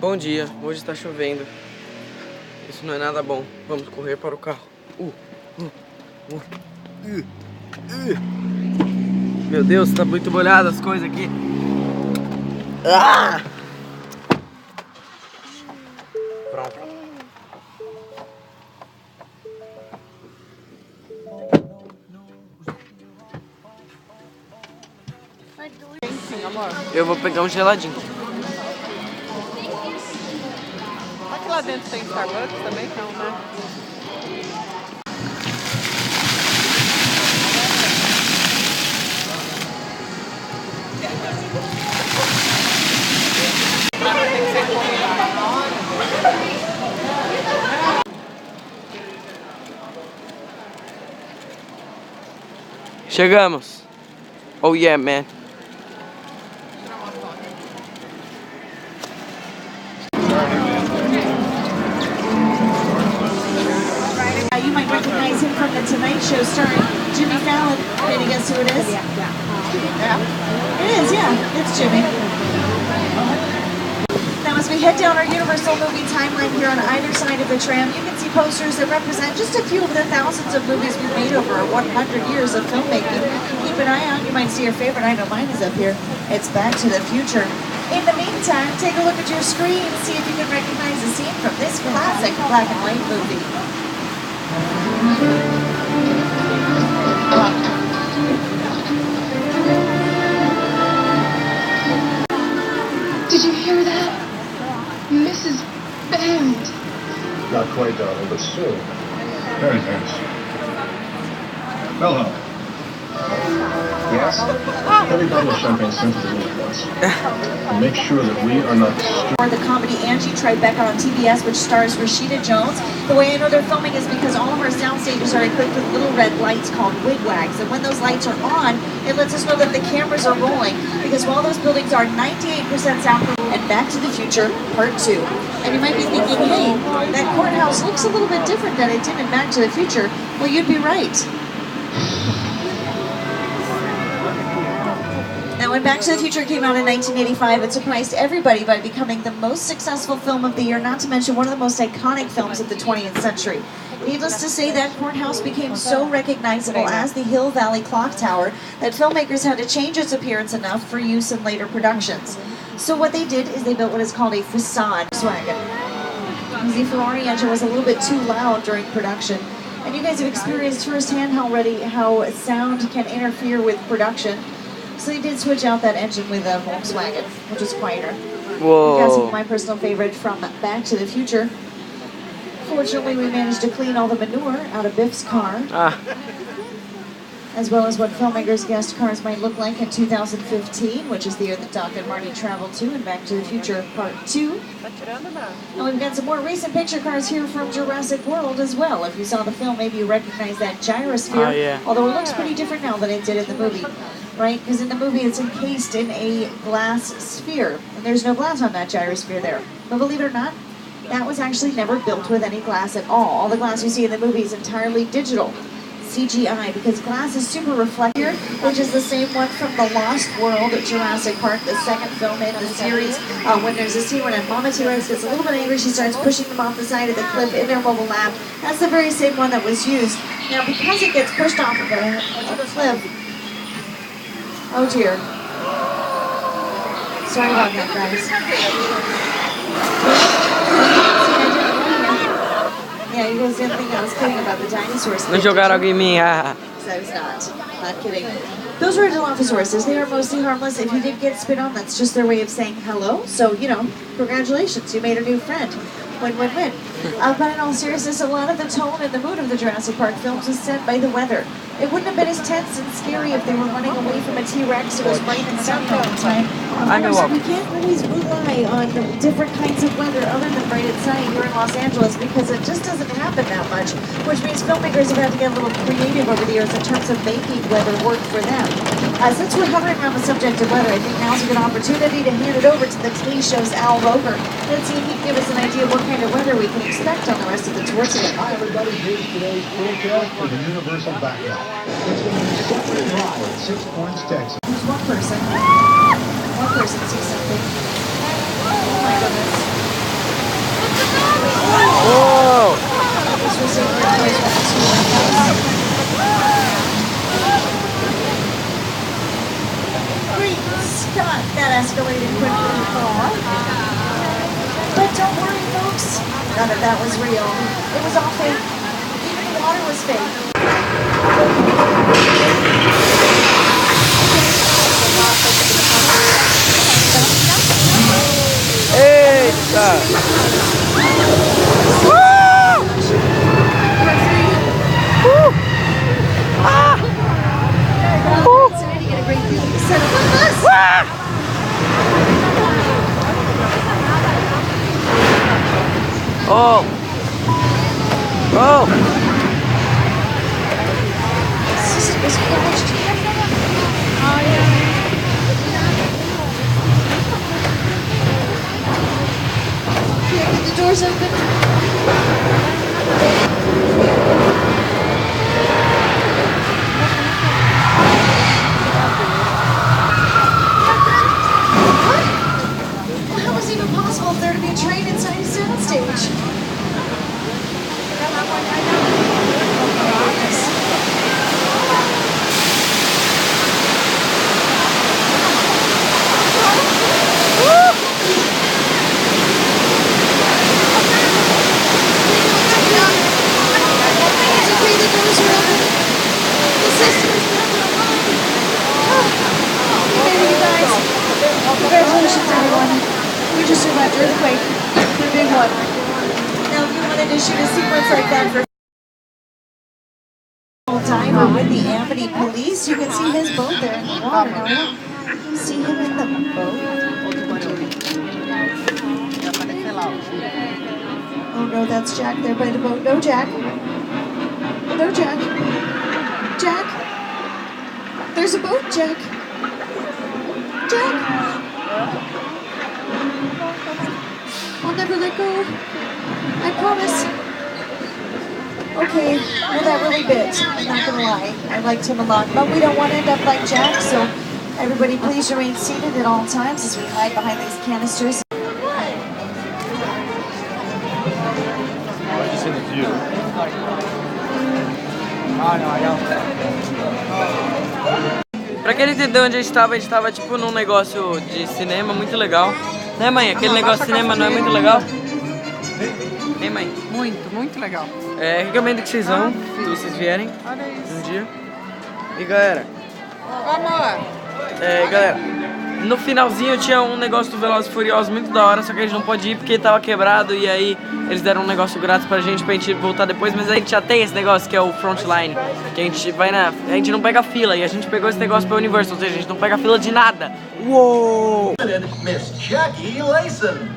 Bom dia, hoje está chovendo. Isso não é nada bom. Vamos correr para o carro. Meu Deus, tá muito molhado as coisas aqui. Ah! Pronto. Eu vou pegar um geladinho. Aqui lá dentro tem Starbucks também? Não, né? Chegamos. Oh yeah, man. You might recognize him from The Tonight Show starring Jimmy Fallon. Can you guess who it is? Yeah. It is, yeah. It's Jimmy. Now as we head down our Universal movie timeline here on either side of the tram, you can see posters that represent just a few of the thousands of movies we've made over 100 years of filmmaking. Keep an eye out. You might see your favorite. I know mine is up here. It's Back to the Future. In the meantime, take a look at your screen. See if you can recognize a scene from this classic black and white movie. Did you hear that? Mrs. Band. Not quite, darling, but soon. Very nice. Hello. Yes? Every bottle of champagne sent to the room at once. And make sure that we are not disturbed. Or the comedy Angie Tribeca on TBS, which stars Rashida Jones. The way I know they're filming is because all of our sound stages are equipped with little red lights called wigwags. And when those lights are on, it lets us know that the cameras are rolling. Because while those buildings are 98% soundproof, and Back to the Future Part 2. And you might be thinking, hey, that courthouse looks a little bit different than it did in Back to the Future. Well, you'd be right. Now, when Back to the Future came out in 1985, it surprised everybody by becoming the most successful film of the year, not to mention one of the most iconic films of the 20th century. Needless to say, that courthouse became so recognizable as the Hill Valley Clock Tower that filmmakers had to change its appearance enough for use in later productions. So what they did is they built what is called a facade wagon. The Ferrari engine was a little bit too loud during production, and you guys have experienced firsthand already how sound can interfere with production. So they did switch out that engine with a Volkswagen, which is quieter. Whoa. That's my personal favorite from Back to the Future. Fortunately, we managed to clean all the manure out of Biff's car, as well as what filmmakers guessed cars might look like in 2015, which is the year that Doc and Marty traveled to in Back to the Future Part 2. And we've got some more recent picture cars here from Jurassic World as well. If you saw the film, maybe you recognize that gyrosphere, yeah. Although it looks pretty different now than it did in the movie. Right? Because in the movie it's encased in a glass sphere, and there's no glass on that gyrosphere there. But believe it or not, that was actually never built with any glass at all. All the glass you see in the movie is entirely digital. CGI, because glass is super reflective, which is the same one from The Lost World at Jurassic Park, the second film in the series, when there's a scene when a Mama T-Rex gets a little bit angry, she starts pushing them off the side of the cliff in their mobile lab. That's the very same one that was used. Now, because it gets pushed off of a cliff, oh dear. Sorry about that, guys. Yeah, you guys didn't think I was kidding about the dinosaurs. Não jogaram alguém em mim. So I was not kidding. Those were Dilophosaurus. They are mostly harmless. If you did get spit on, that's just their way of saying hello. So, you know, congratulations, you made a new friend. Win, win, win. But in all seriousness, a lot of the tone and the mood of the Jurassic Park films was set by the weather. It wouldn't have been as tense and scary if they were running away from a T-Rex who was bright and sunny all the time. We can't always rely on different kinds of weather other than bright and sunny here in Los Angeles because it just doesn't happen that much, which means filmmakers have had to get a little creative over the years in terms of making weather work for them. Since we're hovering around the subject of weather, I think now's a good opportunity to hand it over to the TV show's Al Roker. Let's see if he can give us an idea of what kind of weather we can expect on the rest of the tour today. Hi, everybody. Here's today's forecast for the Universal Backup. It's going to be sunny and dry in 6 Points, Texas. There's one person. One person sees something. Oh my goodness. escalated quickly. But don't worry, folks. None of that was real. It was all fake. Even the water was fake. Eita! Oh! Oh! The door's open. How was it even possible for there to be a train inside a soundstage? Congratulations, everyone. We just survived earthquake. The big one. Now, if you wanted to shoot a sequence like that for whole time or with the Amity police, you can see his boat there in the water. Now, see him in the boat. Oh no, that's Jack there by the boat. No, Jack. No, Jack. Jack. There's a boat, Jack. Jack. I'll never let go. I promise. Okay, well that really bit. I'm not gonna lie. I liked him a lot, but we don't want to end up like Jack, so everybody please remain seated at all times as we hide behind these canisters. Pra quem não entendeu onde a gente tava tipo num negócio de cinema muito legal. Né, mãe? Aquele negócio de cinema não é muito legal? Hein, mãe? Muito legal. Recomendo que vocês vão, se vocês vierem um dia. E galera, galera, no finalzinho tinha um negócio do Velozes e Furiosos muito da hora, só que a gente não pôde ir porque tava quebrado e aí eles deram um negócio grátis pra gente voltar depois, mas a gente já tem esse negócio que é o Frontline, que a gente vai a gente não pega fila e a gente pegou esse negócio pra Universal, ou seja, a gente não pega fila de nada. Uou! Miss Jackie Layson.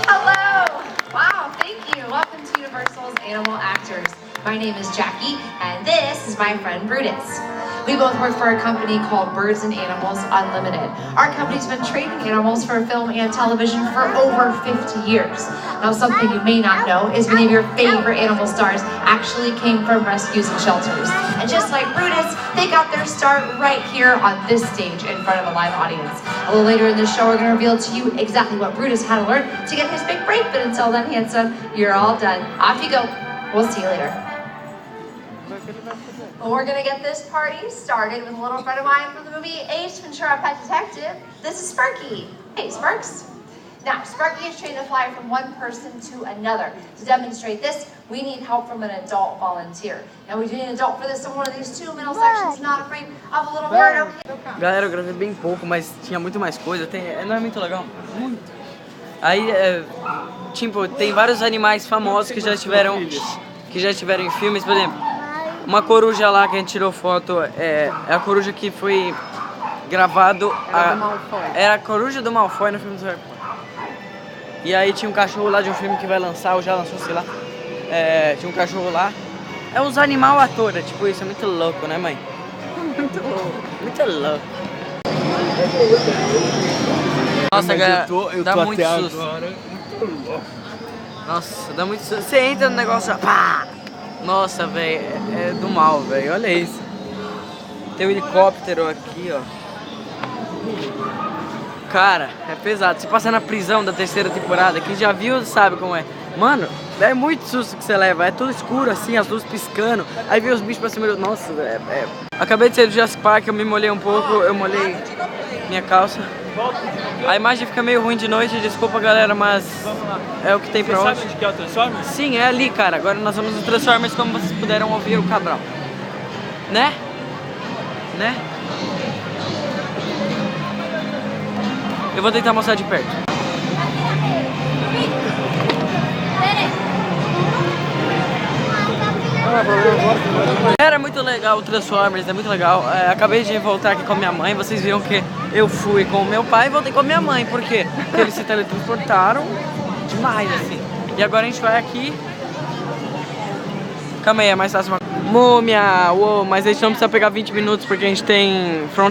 Hello! Wow, thank you. Welcome to Universal's Animal Actors. My name is Jackie, and this is my friend Brutus. We both work for a company called Birds and Animals Unlimited. Our company's been trading animals for film and television for over 50 years. Now, something you may not know is many of your favorite animal stars actually came from rescues and shelters. And just like Brutus, they got their start right here on this stage in front of a live audience. A little later in the show, we're going to reveal to you exactly what Brutus had to learn to get his big break. But until then, handsome, you're all done. Off you go. We'll see you later. Well, we're gonna get this party started with a little friend of mine from the movie Ace Ventura Pet Detective. This is Sparky. Hey, Sparks. Now, Sparky is trained to fly from one person to another. To demonstrate this, we need help from an adult volunteer. Now, we do need an adult for this, so one of these two middle sections, not afraid of a little word, okay? Galera, eu gravei bem pouco, mas tinha muito mais coisa. Não é muito legal? Muito. Aí, tipo, tem vários animais famosos que já estiveram em filmes, por exemplo. Uma coruja lá que a gente tirou foto, é a coruja que foi gravado... Era a coruja do Malfoy no filme do Harry Potter. E aí tinha um cachorro lá de um filme que vai lançar, ou já lançou, sei lá. Tinha um cachorro lá. É os animal ator, tipo isso, é muito louco, né, mãe? Muito louco. Muito louco. Nossa, galera, dá muito susto. Nossa, dá muito susto. Você entra no negócio, pá! Nossa, velho, é do mal, velho, olha isso. Tem um helicóptero aqui, ó. Cara, é pesado. Se passar na prisão da terceira temporada, quem já viu sabe como é. Mano, é muito susto que você leva. É tudo escuro assim, as luzes piscando. Aí vem os bichos pra cima do... Nossa, Acabei de sair do Jurassic Park, eu me molhei um pouco. Eu molhei minha calça. A imagem fica meio ruim de noite, desculpa galera, mas é o que tem pra hoje. Sabe onde que é o Transformers? Sim, é ali, cara. Agora nós vamos no Transformers, como vocês puderam ouvir o Cabral. Né? Né? Eu vou tentar mostrar de perto. Era muito legal o Transformers, é muito legal. Acabei de voltar aqui com a minha mãe. Vocês viram que eu fui com o meu pai e voltei com a minha mãe. Por quê? Porque eles se teletransportaram demais, assim. E agora a gente vai aqui. Calma aí, é mais fácil uma... Múmia! Uou, mas a gente não precisa pegar 20 minutos porque a gente tem front